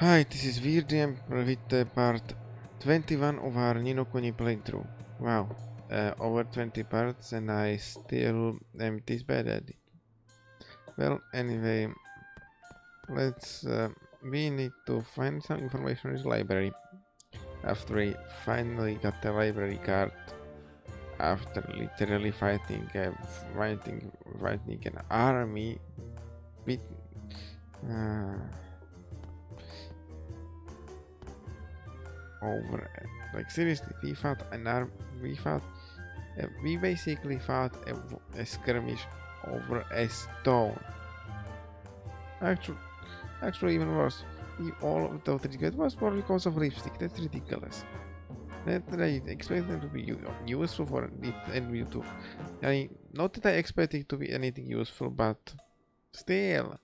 Hi, this is Weird Emperor with part 21 of our Kuni playthrough. Wow, over 20 parts and I still am this bad at it. Well, anyway, let's... we need to find some information in the library. After we finally got the library card, after literally fighting an army with... over like seriously we basically fought a skirmish over a stone. Actually even worse, all of the trigger was for because of lipstick. That's ridiculous. That I expect them to be useful for it and YouTube. I mean, not that I expect it to be anything useful, but still.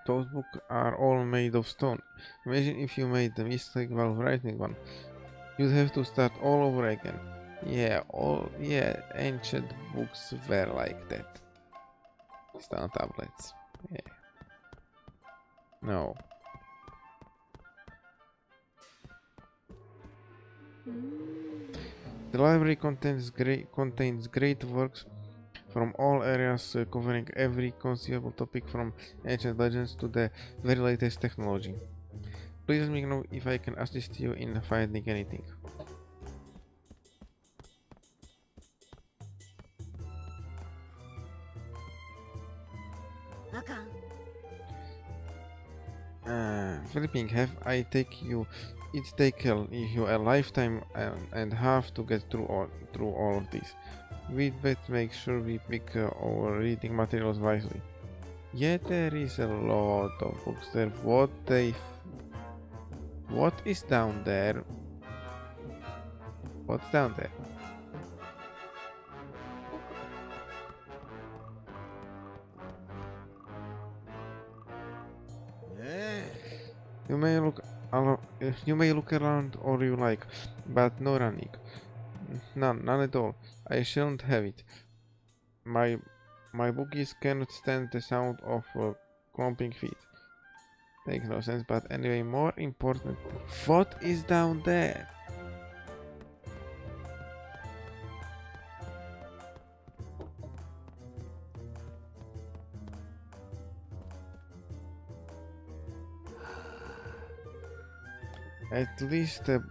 Those books are all made of stone. Imagine if you made the mistake while writing one. You'd have to start all over again. Yeah, ancient books were like that. Stone tablets. Yeah. No. The library contains great works from all areas, covering every conceivable topic from ancient legends to the very latest technology. Please let me know if I can assist you in finding anything. Flipping, have I take you? It take you a lifetime and half to get through all of this. We'd better make sure we pick our reading materials wisely. Yeah, there is a lot of books there. What is down there? What's down there? You may look around all you like, but no running. None at all. I shan't have it. My bookies cannot stand the sound of clumping feet. Makes no sense, but anyway, more important, what is down there? At least the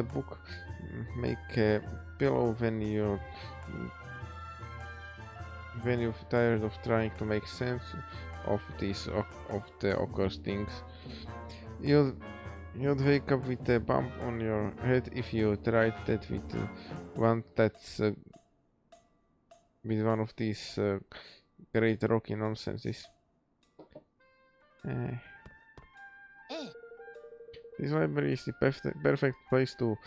book make a pillow when you're tired of trying to make sense of the occurring things. You'd wake up with a bump on your head if you tried that with one of these great rocky nonsenses. This library is the perfect place to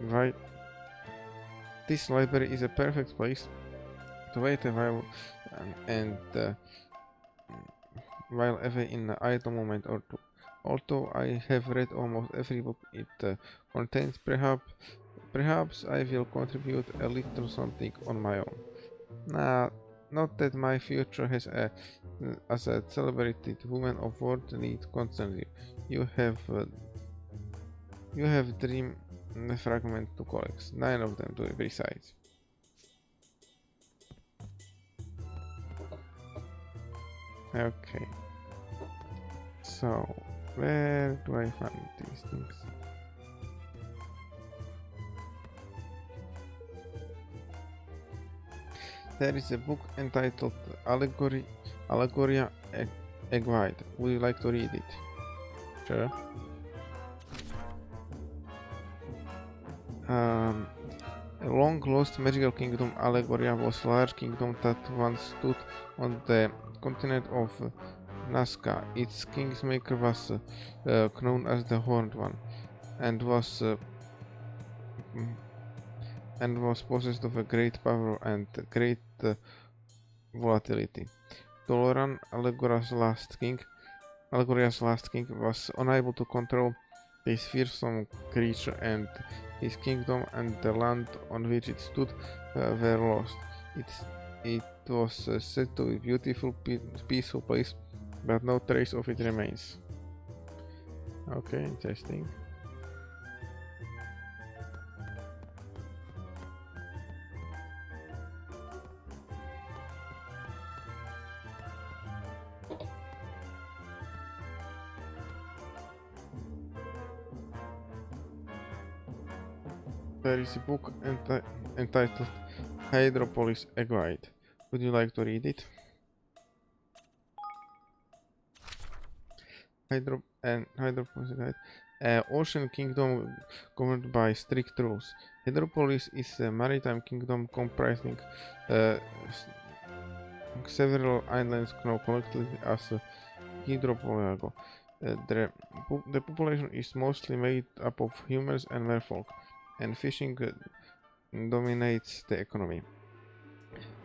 write. This library is a perfect place to wait a while and while away in an idle moment or two. Although I have read almost every book it contains, perhaps I will contribute a little something on my own. Not that my future as a celebrated woman of world need constantly. You have dream fragment to collect, 9 of them to be precise. Okay. So, where do I find these things? There is a book entitled Allegoria Egwide. Would you like to read it? Sure. A long-lost magical kingdom, Allegoria, was a large kingdom that once stood on the continent of Nazca. Its kingmaker was known as the Horned One, and was possessed of a great power and great volatility. Doloran, Allegoria's last king, was unable to control this fearsome creature, and his kingdom and the land on which it stood were lost. It It was said to be beautiful, peaceful place, but no trace of it remains. Okay, interesting. There is a book entitled Hydropolis A Guide. Would you like to read it? Hydropolis Guide. Ocean Kingdom governed by strict rules. Hydropolis is a maritime kingdom comprising uh, several islands known collectively as Hydropolago. The population is mostly made up of humans and merfolk, and fishing dominates the economy,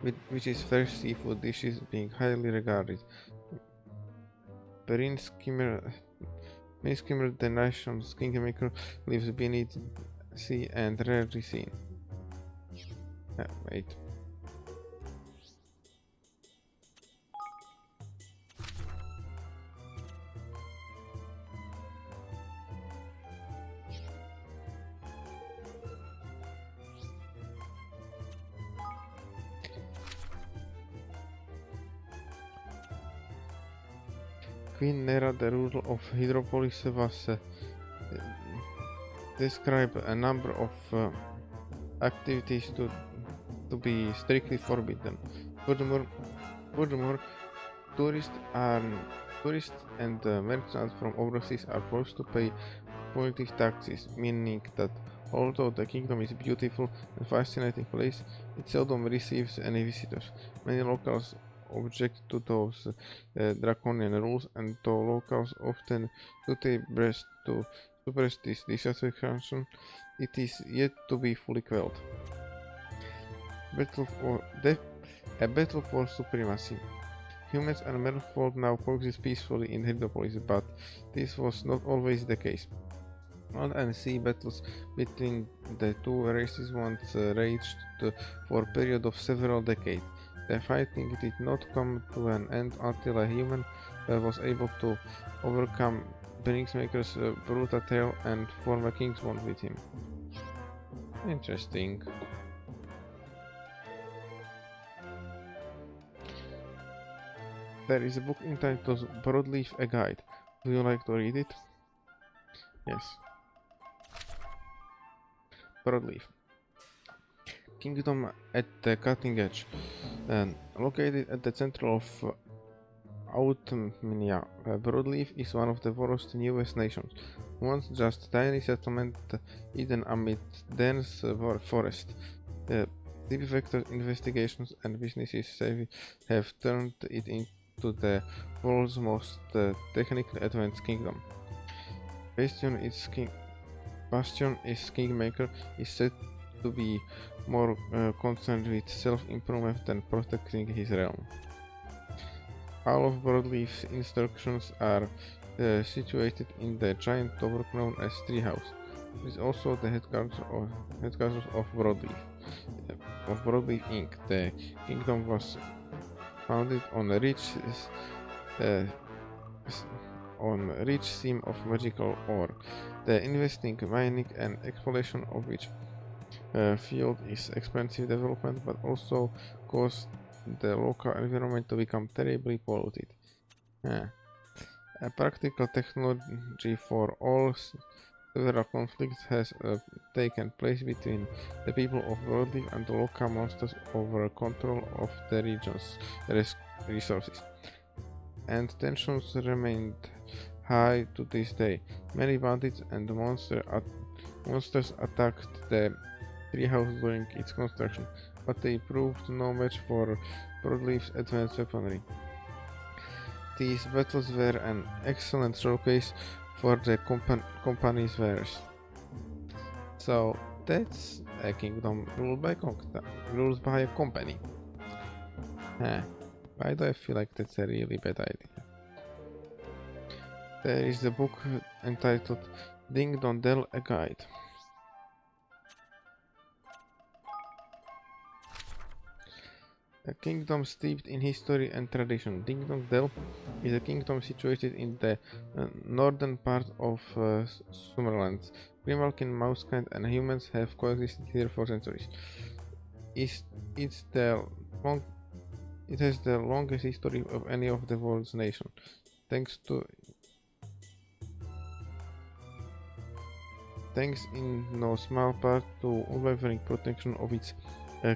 which is fresh seafood dishes being highly regarded. Marine skimmer, the nation's kingmaker, lives beneath sea and rarely seen. Wait. Queen Nera, the ruler of Hydropolis, was described a number of activities to be strictly forbidden. Furthermore, tourists and merchants from overseas are forced to pay punitive taxes, meaning that although the kingdom is a beautiful and fascinating place, it seldom receives any visitors. Many locals object to those draconian rules, and though locals often do their best to suppress this dissatisfaction, it is yet to be fully quelled. A battle for supremacy. Humans and merfolk now coexist peacefully in Hydropolis, but this was not always the case. Land and sea battles between the two races once raged for a period of several decades. The fighting did not come to an end until a human was able to overcome Brinksmaker's brutal tail and form a king's bond with him. Interesting. There is a book entitled Broadleaf A Guide. Would you like to read it? Yes. Broadleaf. Kingdom at the cutting edge. Located at the center of Outmania, Broadleaf is one of the world's newest nations. Once just a tiny settlement hidden amid dense forest. Deep vector investigations and businesses have turned it into the world's most technically advanced kingdom. Bastion is Kingmaker is said to be more concerned with self-improvement than protecting his realm. All of Broadleaf's instructions are situated in the giant tower known as Treehouse. It is also the headquarters of Broadleaf. Inc. The kingdom was founded on a rich seam of magical ore. The investing, mining, and exploration of which field is expensive development, but also caused the local environment to become terribly polluted. A practical technology for all several conflicts has taken place between the people of Broadleaf and the local monsters over control of the region's resources. And tensions remained high to this day. Many bandits and monsters attacked the treehouse during its construction, but they proved no match for Broadleaf's advanced weaponry. These battles were an excellent showcase for the company's wares. So that's a kingdom ruled by a company. Why do I feel like that's a really bad idea? There is the book entitled Ding Dong Dell A Guide. A kingdom steeped in history and tradition. Ding Dong Dell is a kingdom situated in the northern part of Summerland. Grimalkin, Mousekind, and humans have coexisted here for centuries. It's, it's the long, it has the longest history of any of the world's nations, thanks in no small part to unwavering protection of its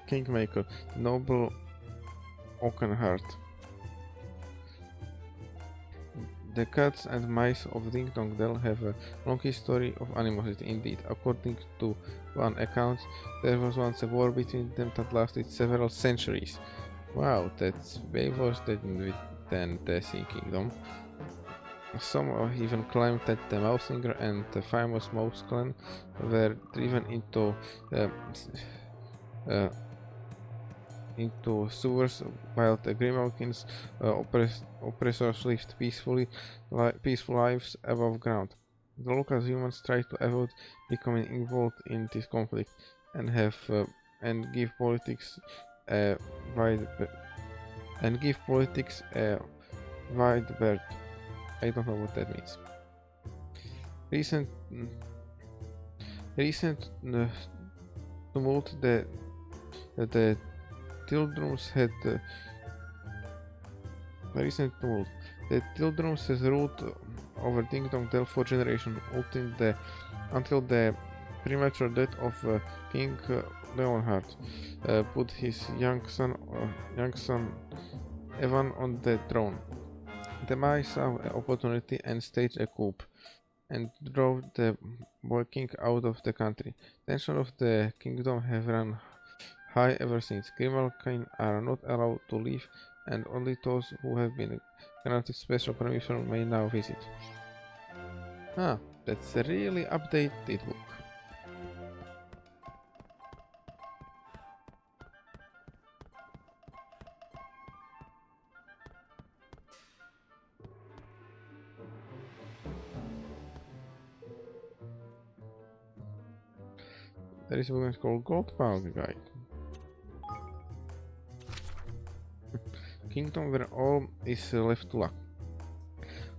kingmaker, the noble Oakenheart. The cats and mice of Ding Dong Dell have a long history of animosity indeed. According to one account, there was once a war between them that lasted several centuries. Wow, that's way worse than the Sea Kingdom. Some even claimed that the Mousinger and the famous Mouse clan were driven into sewers while the Grimalkin's oppressors lived peaceful lives above ground. The local humans try to avoid becoming involved in this conflict and give politics a wide berth. I don't know what that means. Recent tumult the Tildrums had recent tumult. The Tildrums has ruled over Ding Dong Dell for generations until the premature death of King Leonhard put his young son Evan on the throne. The Mai saw an opportunity and staged a coup, and drove the boy king out of the country. Tensions of the kingdom have run high ever since. Grimalkin are not allowed to leave, and only those who have been granted special permission may now visit. Ah, that's a really updated book. There is a book called Gold Power Guide. Kingdom where all is left to luck.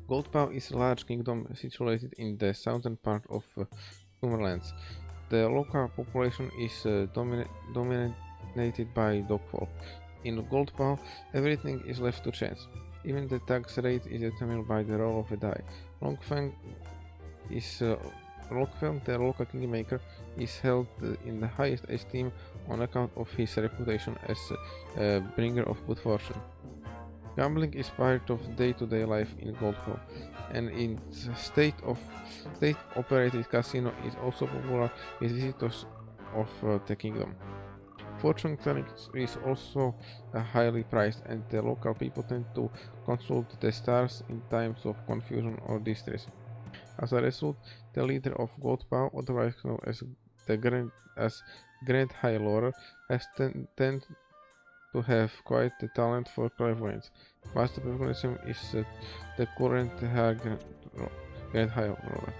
Goldpow is a large kingdom situated in the southern part of Summerlands. The local population is dominated by dogfolk. In Goldpow, everything is left to chance. Even the tax rate is determined by the roll of a die. Longfang, the local kingmaker, is held in the highest esteem on account of his reputation as a bringer of good fortune. Gambling is part of day-to-day life in Goldpow, and its state-operated casino is also popular with visitors of the kingdom. Fortune telling is also highly prized, and the local people tend to consult the stars in times of confusion or distress. As a result, the leader of Goldpow, otherwise known as Grand High Lord, has tended to have quite the talent for clairvoyance. Master Perfumism is the current Grand High Lord.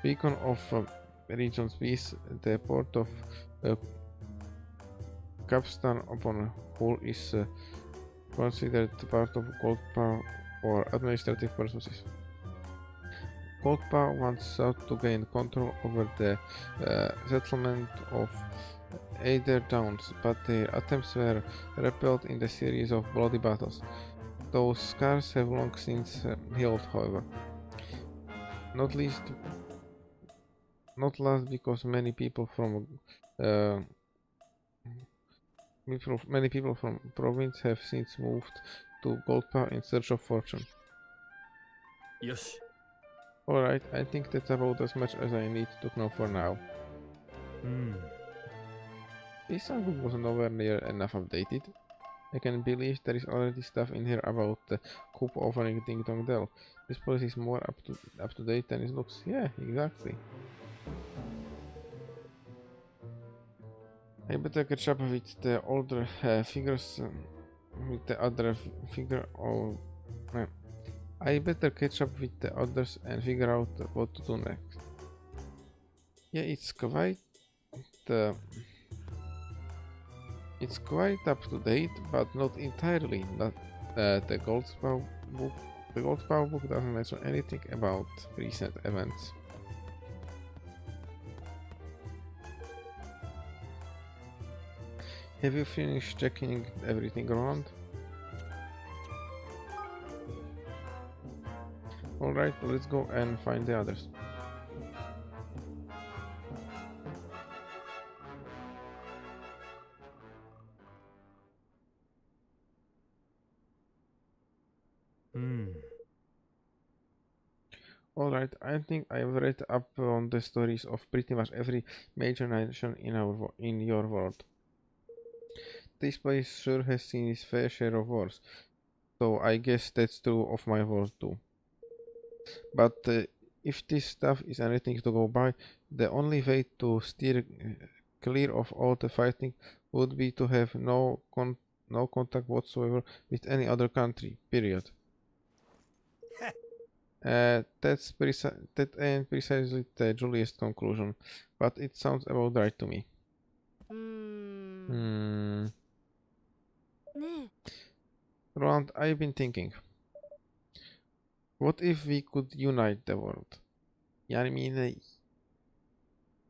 Beacon of Regions Peace, the port of Capstan upon Hull is considered part of Goldpow for administrative purposes. Goldpow once sought to gain control over the settlement of Eider Downs, but their attempts were repelled in a series of bloody battles. Those scars have long since healed, however. Not last because many people from province have since moved to Goldpow in search of fortune. Yosh. Alright, I think that's about as much as I need to know for now. This songbook was nowhere near enough updated. I can believe there is already stuff in here about the coup offering Ding Dong Dell. This policy is more up to date than it looks. Yeah, exactly. I better catch up with the older figures, with the other figure or... I better catch up with the others and figure out what to do next. Yeah, it's quite It's quite up to date, but not entirely. Not the Goldspaw book. The Goldspaw book doesn't mention anything about recent events. Have you finished checking everything around? Alright, let's go and find the others. Alright, I think I've read up on the stories of pretty much every major nation in your world. This place sure has seen its fair share of wars, so I guess that's true of my world too. But if this stuff is anything to go by, the only way to steer clear of all the fighting would be to have no contact whatsoever with any other country. Period. That ain't precisely the Julius conclusion, but it sounds about right to me. うーん。Hmm. ね Roland, I've been thinking, what if we could unite the world? Yeah, I mean,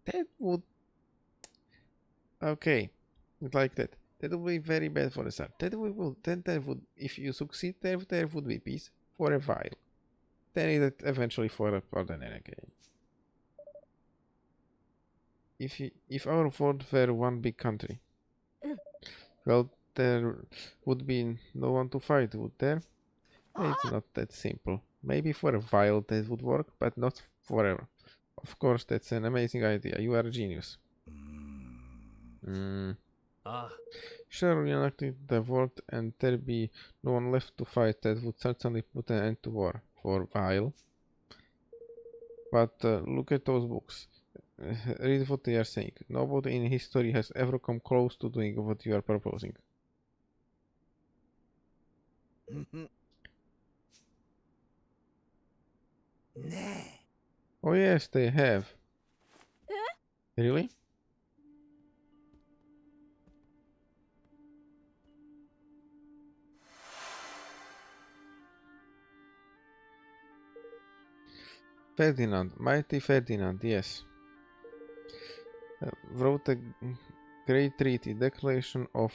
that would okay, like that. That would be very bad for the start. Then there would, if you succeed, there would be peace for a while. Then it eventually for an again. If our world were one big country, well, there would be no one to fight, would there? It's not that simple. Maybe for a while that would work, but not forever. Of course, that's an amazing idea. You are a genius. Mm. あ Sure, reuniting the world and there be no one left to fight, that would certainly put an end to war for a while. But look at those books. Read what they are saying. Nobody in history has ever come close to doing what you are proposing. Oh yes, they have. Really? Ferdinand, mighty Ferdinand, yes. Wrote a great treaty, Declaration of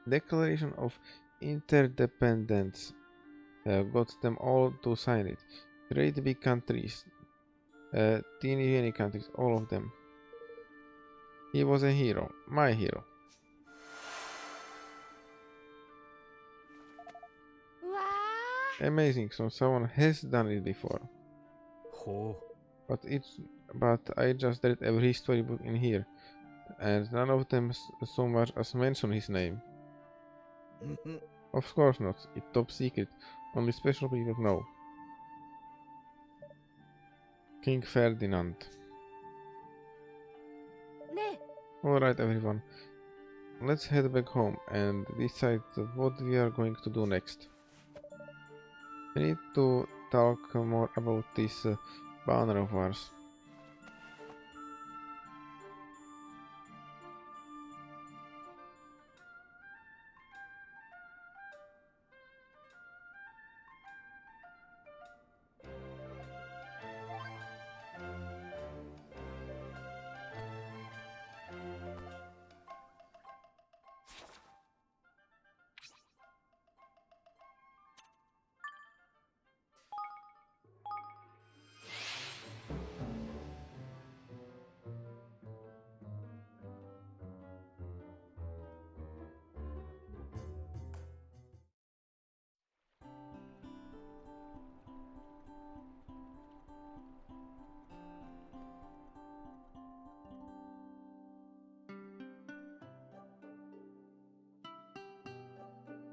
Declaration of Interdependence. Got them all to sign it. Great big countries, teeny countries, all of them. He was a hero, my hero. うわ Amazing, so someone has done it before. ほ But I just read every storybook in here, and none of them so much as mention his name. Of course not, it's top secret, only special people know. King Ferdinand. ーね Alright everyone, let's head back home and decide what we are going to do next. We need to talk more about this banner of ours.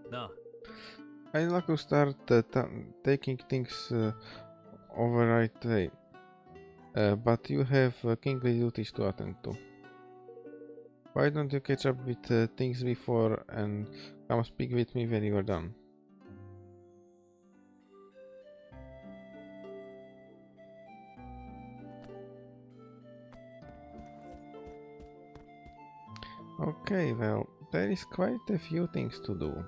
Na, I'd like to start taking things over right way. But you have kingly duties to attend to. Why don't you catch up with things before and come speak with me when you are done? Okay, well, there is quite a few things to do.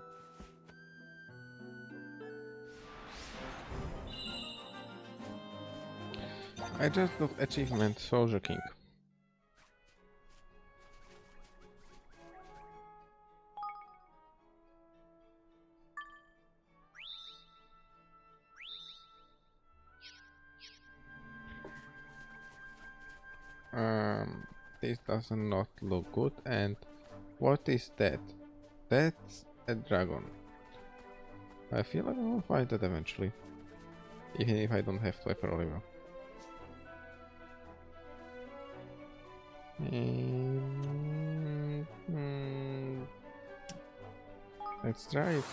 I just got achievement Soldier King. This does not look good. And what is that? That's a dragon. I feel like I will fight it eventually. Even if I don't have to Hyperoliver. Let's try it.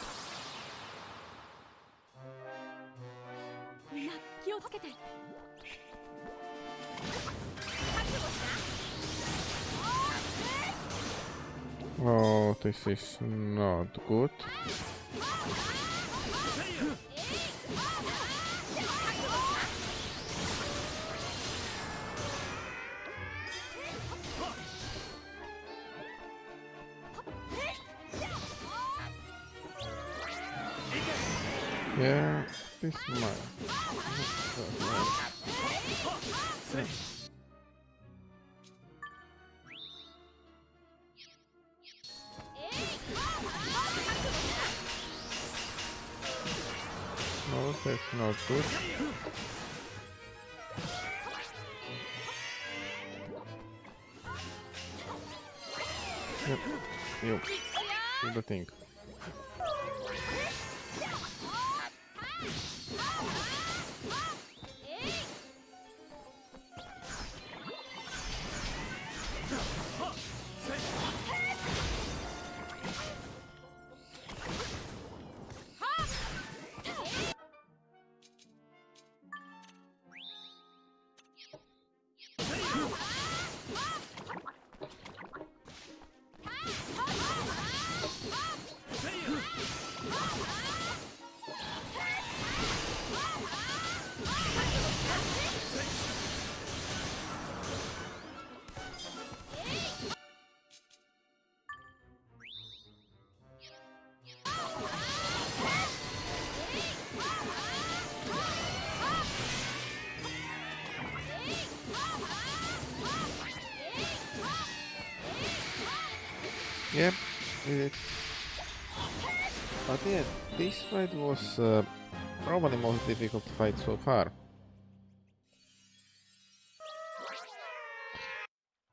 みんな気をつけて。覚悟し Oh, this is not good. Yeah, this might. No, that's not good. Yep, yep, do the thing. Yep, it. But yeah, this fight was probably the most difficult fight so far.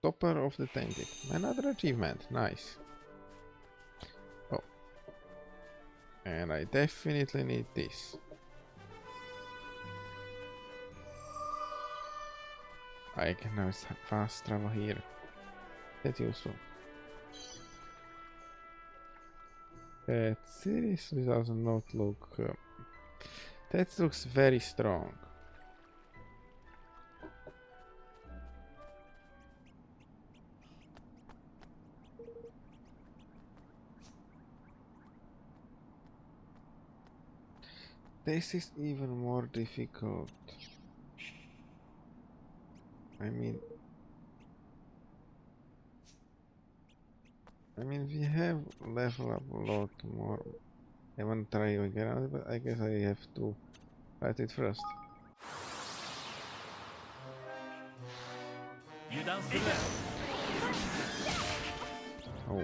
Topper of the Tainted. Another achievement, nice. Oh. And I definitely need this. I can now fast travel here. That's useful. That series does not look... that looks very strong. This is even more difficult. I mean, we have leveled up a lot more. I want to try again, but I guess I have to fight it first. 油断するな。 Oh.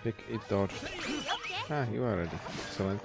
Pick it dodged. Ah, you are ready. Excellent.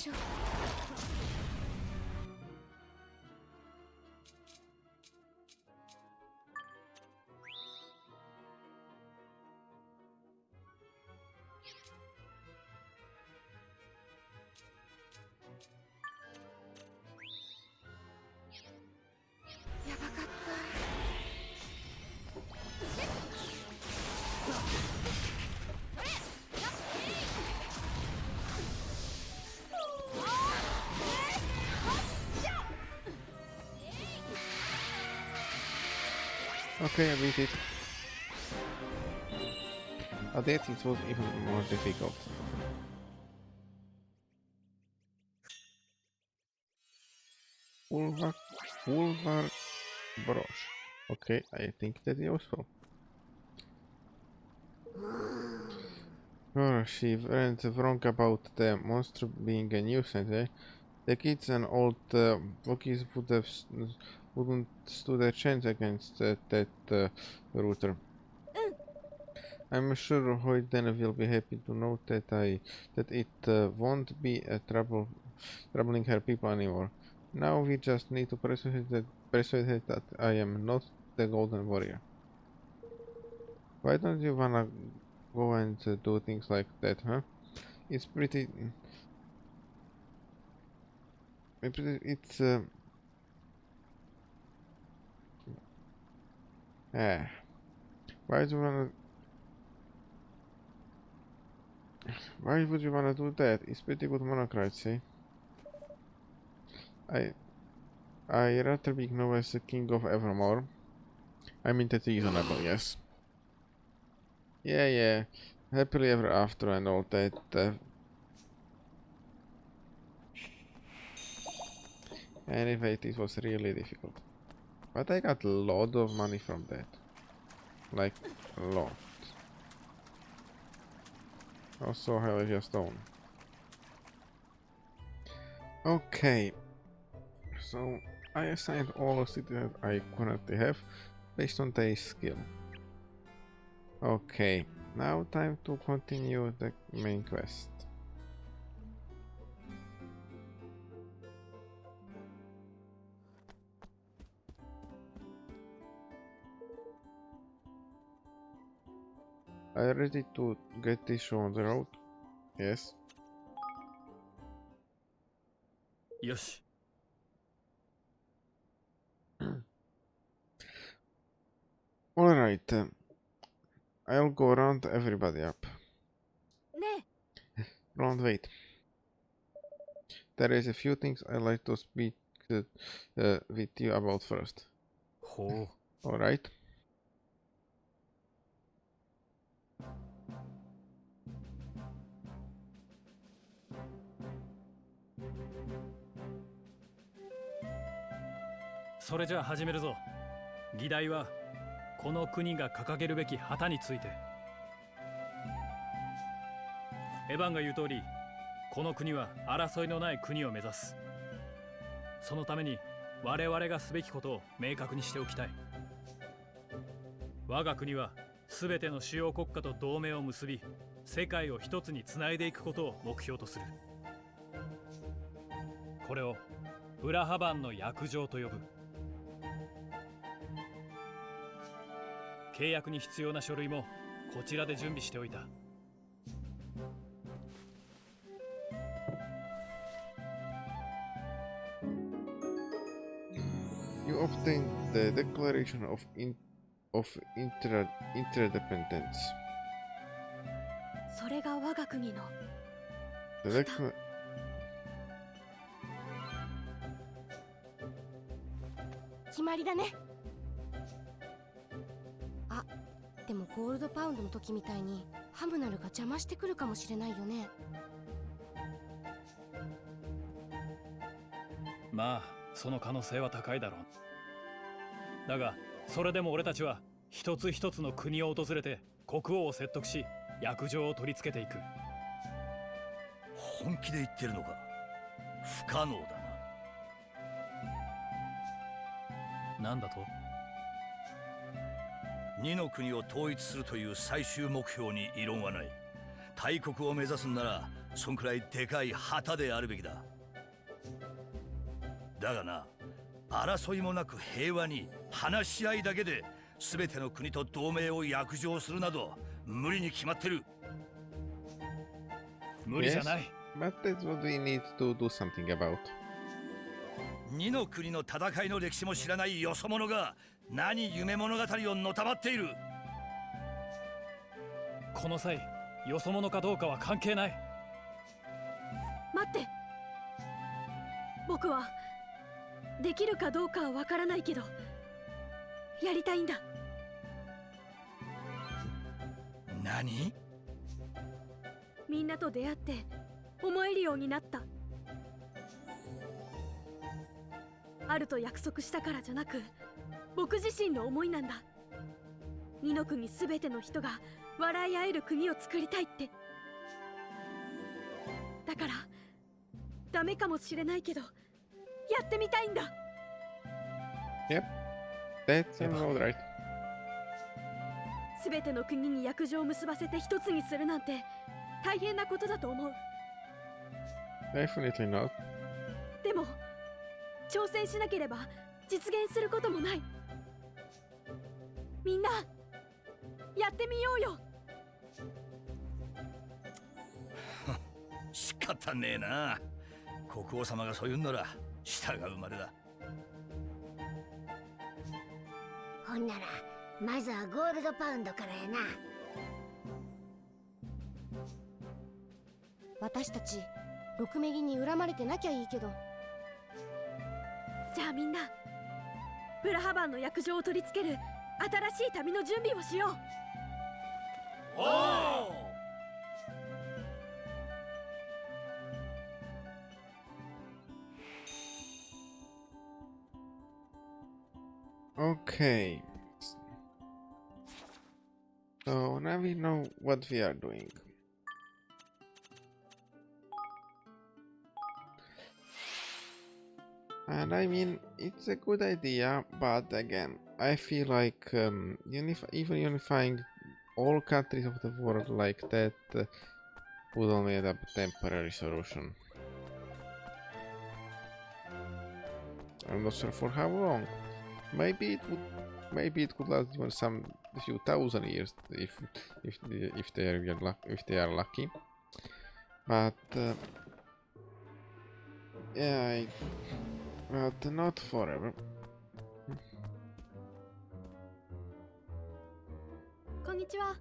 しょう。やばかった。Okay, I beat it. But that it was even more difficult. Pulvar brush. Okay, I think that's useful. Oh, she went wrong about the monster being a nuisance, eh? The kids and old Wookiees wouldn't stood a chance against that router. I'm sure Hoyden will be happy to know that it won't be a troubling her people anymore. Now we just need to persuade her that I am not the Golden Warrior. Why don't you wanna go and do things like that, huh? It's pretty. It's ah. Why do you wanna? Why would you wanna do that? It's pretty good monocracy. I I rather be known as the King of Evermore. I mean that's reasonable, yes. Yeah, yeah. Happily ever after and all that. Anyway, this was really difficult. But I got a lot of money from that. Like, a lot. Also, Helvetia Stone. Okay. So, I assigned all the cities that I currently have based on their skill. Okay. Now time to continue the main quest. Are you ready to get this show on the road? Yes. よし。 Alright. I'll go round everybody up. ね Round, wait. There is a few things I'd like to speak with you about first. ほ Alright.う。それじゃあ始めるぞ。議題はこの国が掲げるべき旗について。エヴァンが言う通り、この国は争いのない国を目指す。そのために我々がすべきことを明確にしておきたい。我が国は全ての主要国家と同盟を結び、世界を一つにつないでいくことを目標とする。これをブラハバンの約定と呼ぶ。契約に必要な書類もこちらで準備しておいた。You obtained the Declaration of Intredependenc. それが我が国の The decla- 決まりだね。あ、でもゴールドパウンドの時みたいにハムナルが邪魔してくるかもしれないよね。まあその可能性は高いだろう。だがそれでも俺たちは一つ一つの国を訪れて国王を説得し約定を取り付けていく。本気で言ってるのか。不可能だな。なんだと。二の国を統一するという最終目標に異論はない。大国を目指すんならそんくらいでかい旗であるべきだ。だがな、争いもなく平和に話し合いだけで全ての国と同盟を約定するなど無理に決まってる。無理じゃない。 But that's what we need to do something about. 二の国の戦いの歴史も知らないよそ者が何夢物語をのたまっている。この際よそ者かどうかは関係ない。待って、僕はできるかどうかはわからないけどやりたいんだ。何？みんなと出会って思えるようになった。あると約束したからじゃなく、僕自身の思いなんだ。二の国すべての人が笑い合える国を作りたいって。だからダメかもしれないけどやってみたいんだ。 Yep, that sounds alright. すべての国に約定を結ばせて一つにするなんて大変なことだと思う。 Definitely not. でも挑戦しなければ実現することもない。みんなやってみようよ。仕方ねえな。国王様がそう言うんなら従うまでだ。ほんならまずはゴールドパウンドからやな。私たち六メギに恨まれてなきゃいいけど。じゃあみんなブラハバンの約定を取り付ける新しい旅の準備をしよう。おお。Okay. So now we know what we are doing. And I mean, it's a good idea, but again, I feel like even unifying all countries of the world like that would only end up a temporary solution. I'm not sure for how long. Maybe it could last even a few thousand years if they are lucky. But yeah, but not forever. こんにちは。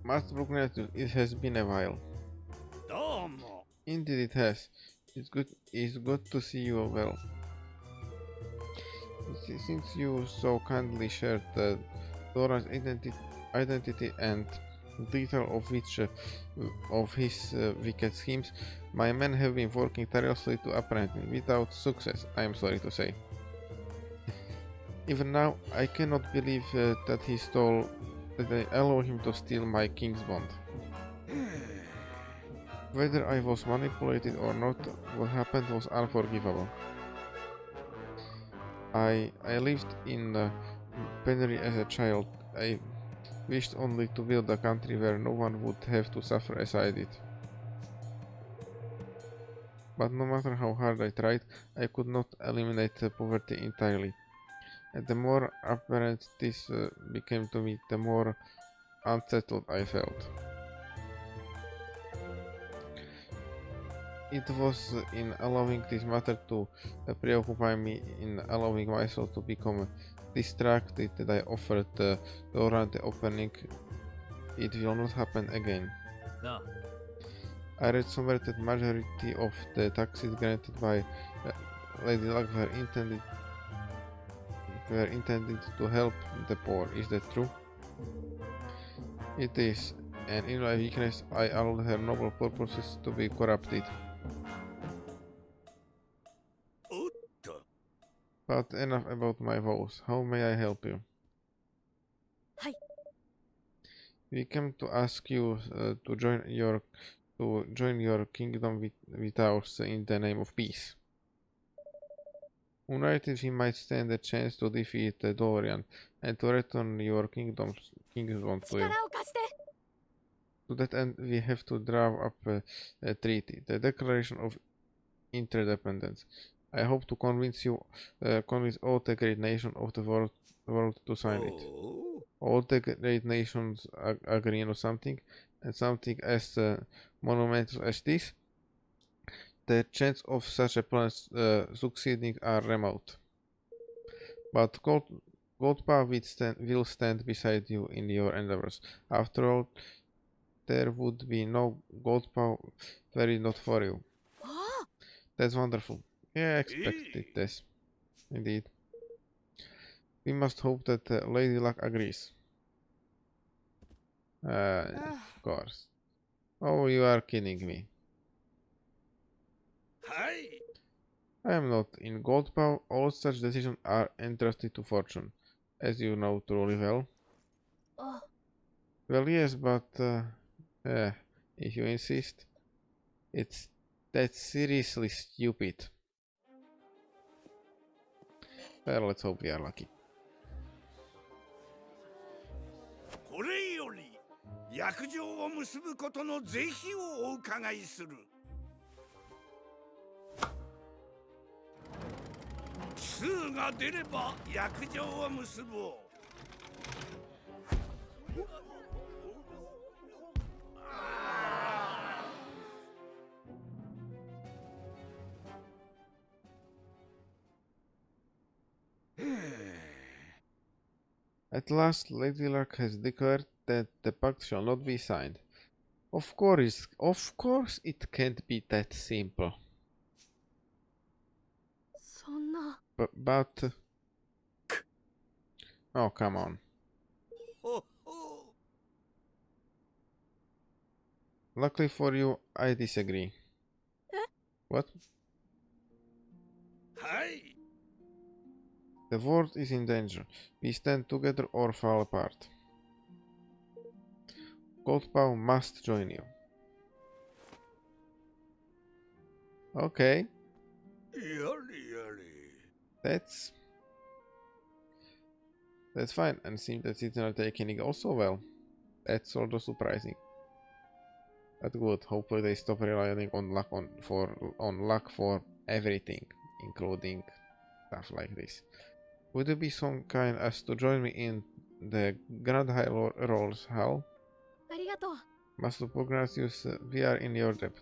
Master Brooknet, it has been a while. どうも。 Indeed it has. It's good to see you well. Since you so kindly shared Dora's identity and detail of his wicked schemes, my men have been working tirelessly to apprehend him, without success, I am sorry to say. Even now, I cannot believe that I allowed him to steal my king's bond. Whether I was manipulated or not, what happened was unforgivable. I lived in penury as a child. I wished only to build a country where no one would have to suffer as I did. But no matter how hard I tried, I could not eliminate poverty entirely. And the more apparent this became to me, the more unsettled I felt. It was in allowing this matter to preoccupy me, in allowing myself to become distracted, that I offered Dora the opening. It will not happen again. Na. I read somewhere that majority of the taxes granted by Lady Luck were intended to help the poor. Is that true? It is, and in my weakness I allowed her noble purposes to be corrupted. But enough about my woes. How may I help you? はい。 We came to ask you to join your kingdom with ours in the name of peace. United, we might stand a chance to defeat Dorian and to return your kingdom to you. 力を貸して。To that end, we have to draw up a treaty, the Declaration of Interdependence. I hope to convince all the great nations of the world to sign it. Oh. All the great nations agree on something, and something as monumental as this. The chance of such a plan succeeding are remote. But Goldpa will stand beside you in your endeavors. After all, there would be no Goldpa were it not for you. That's wonderful. Yeah, I expected this. Indeed. We must hope that Lady Luck agrees. Of course. Oh, you are kidding me. Hi. I am not. In Goldpaw, all such decisions are entrusted to fortune, as you know truly well. Well, yes, but if you insist, that's seriously stupid. Well, let's hope we are lucky. これより約定を結ぶことの是非をお伺いする。奇数が出れば約定を結ぼう。At last, Lady Luck has declared that the pact shall not be signed. Of course, it can't be that simple. そんな。 But oh, come on. おお。 Luckily for you, I disagree. What? はい。 The world is in danger. We stand together or fall apart. Goldpaw must join you. Okay, やれやれ。 that's fine, and seems that it's not taking it also well. That's sort of surprising. But good. Hopefully they stop relying on luck for everything, including stuff like this. Would you be so kind as to join me in the Grand High Rolls Hall? ありがとう。 Master Pugnatius, we are in your debt.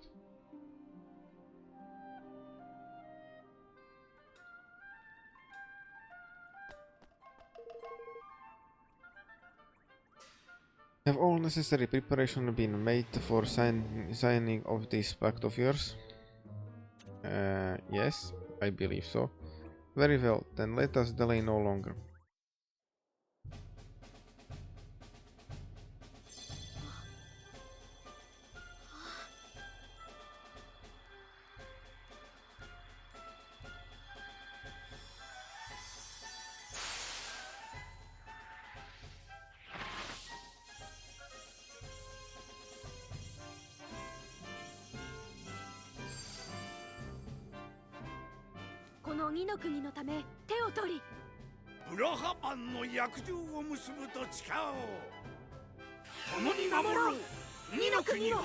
Have all necessary preparations been made for signing of this pact of yours? Yes, I believe so. Very well, then let us delay no longer.「この二の国のため手を取り」「ブラハバンの約定を結ぶと誓おう。共に守ろう二の国を。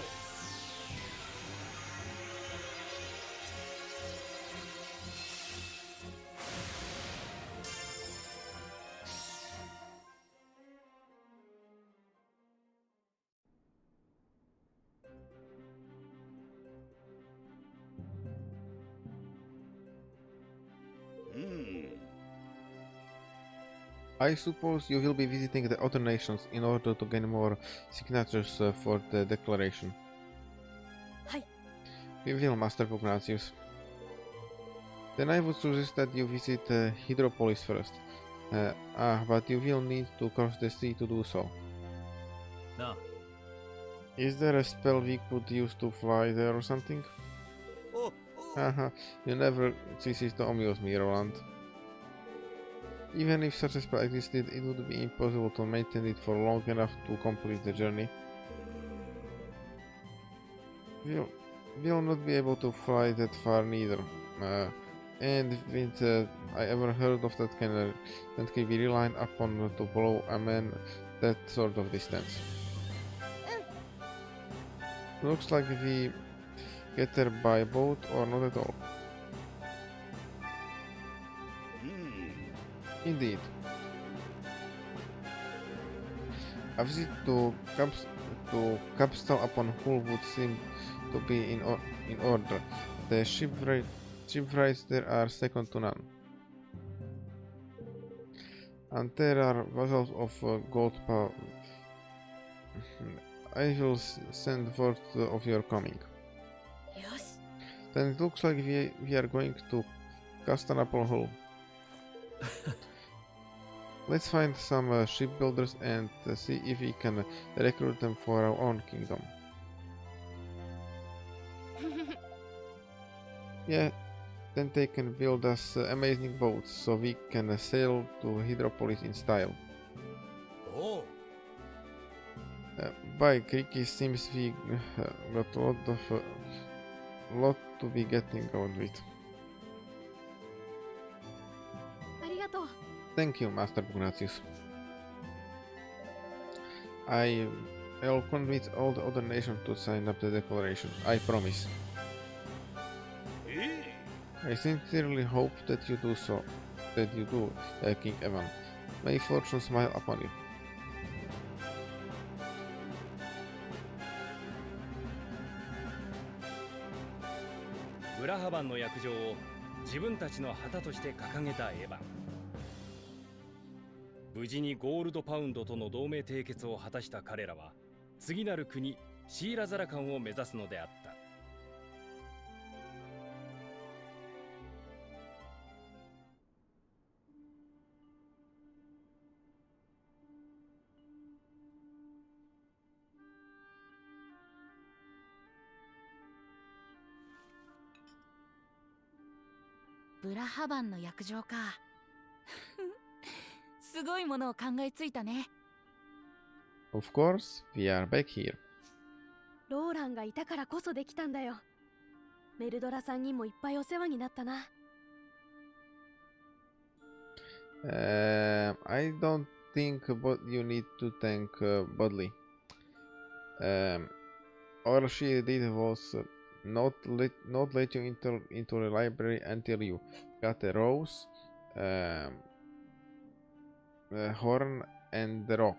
I suppose you will be visiting the other nations in order to gain more signatures for the declaration. はい。 We will, Master Pugnatius. Then I would suggest that you visit Hydropolis first. But you will need to cross the sea to do so. なあ、 Is there a spell we could use to fly there or something? おお。 Haha, you never ceases to amuse me, Roland. Even if such a spell existed, it would be impossible to maintain it for long enough to complete the journey. We'll not be able to fly that far neither. And with I ever heard of that can be relied upon to blow a man that sort of distance. Looks like we get there by boat or not at all. Indeed. A visit to Capstan upon Hull would seem to be in order. The shipwrights there are second to none. And there are vessels of gold power. I will send word of your coming. よし Then it looks like we are going to Castan upon Hull. Let's find some shipbuilders and see if we can recruit them for our own kingdom. Yeah, then they can build us amazing boats so we can sail to Hydropolis in style. おう By Kriki seems we got lot to be getting on with. ありがとう Thank you, Master Pugnatius. I'll convince all the other nations to sign up the declaration. I promise. え I sincerely hope that you do so. That you do, King Evan. May fortune smile upon you. ブラハバンの約定を自分たちの旗として掲げたエヴァン。無事にゴールドパウンドとの同盟締結を果たした彼らは次なる国シーラザラカンを目指すのであった。ブラハバンの約定かすごいものを考えついたね。 Of course, we are back here. ローランがいたからこそできたんだよメルドラさんにもいっぱいお世話になったな I don't think you need to thank Bodley. All she did was not let you into the library until you got a rose, a horn, and the rock.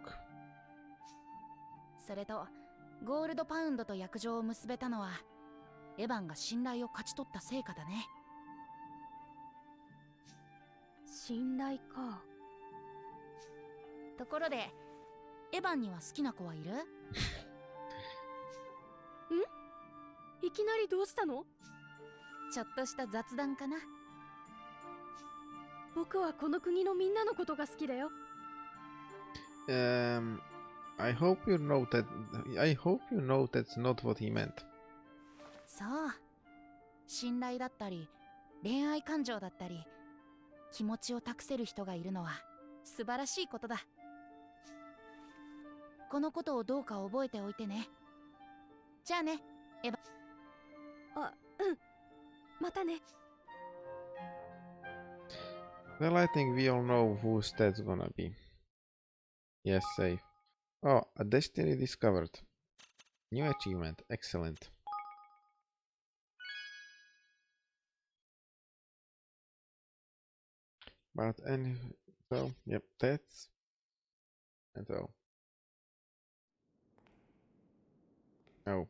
それとゴールドパウンドと約定を結べたのはエヴァンが信頼を勝ち取った成果だね。信頼かところでエヴァンには好きな子はいる？いきなりどうしたのちょっとした雑談かな。僕はこの国のみんなのことが好きだよ I hope you know that's not what he meant. そう、信頼だったり恋愛感情だったり気持ちを託せる人がいるのは素晴らしいことだ。このことをどうか覚えておいてね。じゃあね、エヴァ。あ、うんまたね Well, I think we all know whose that's gonna be. Yes, safe. Oh, a destiny discovered. New achievement. Excellent. But so, yep, that's and so. Oh.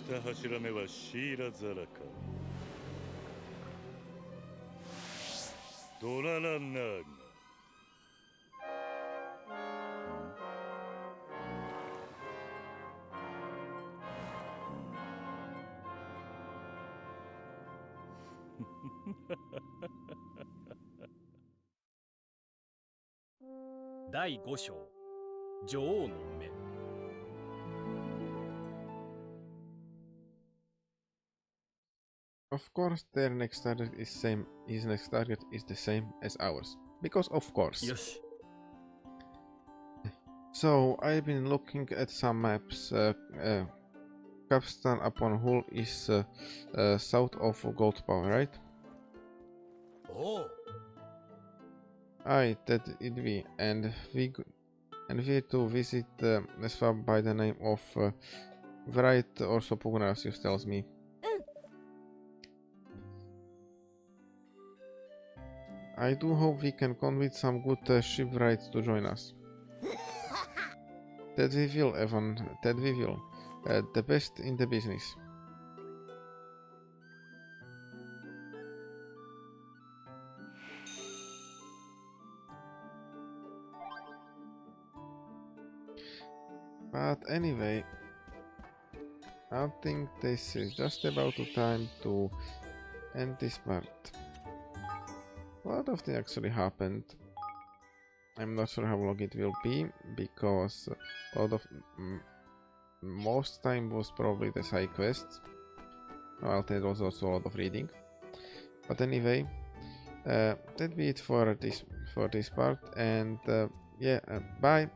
Sta柱目はシーラザラカドララナーガ第5章女王の目。 Of course, their next target is same. His next target is the same as ours. Because of course. よし So I've been looking at some maps. Capstan upon Hull is south of Goldpower, right? おう Aye, that it be, and we to visit a swamp by the name of Wright or Sopugnasius tells me. I do hope we can convince some good shipwrights to join us. That we will, Evan, that we will. The best in the business. But anyway, I think this is just about the time to end this part. A lot of things actually happened. I'm not sure how long it will be, because a lot of most time was probably the side quests. Well, there was also a lot of reading. But anyway, that be it for this part, and yeah, bye.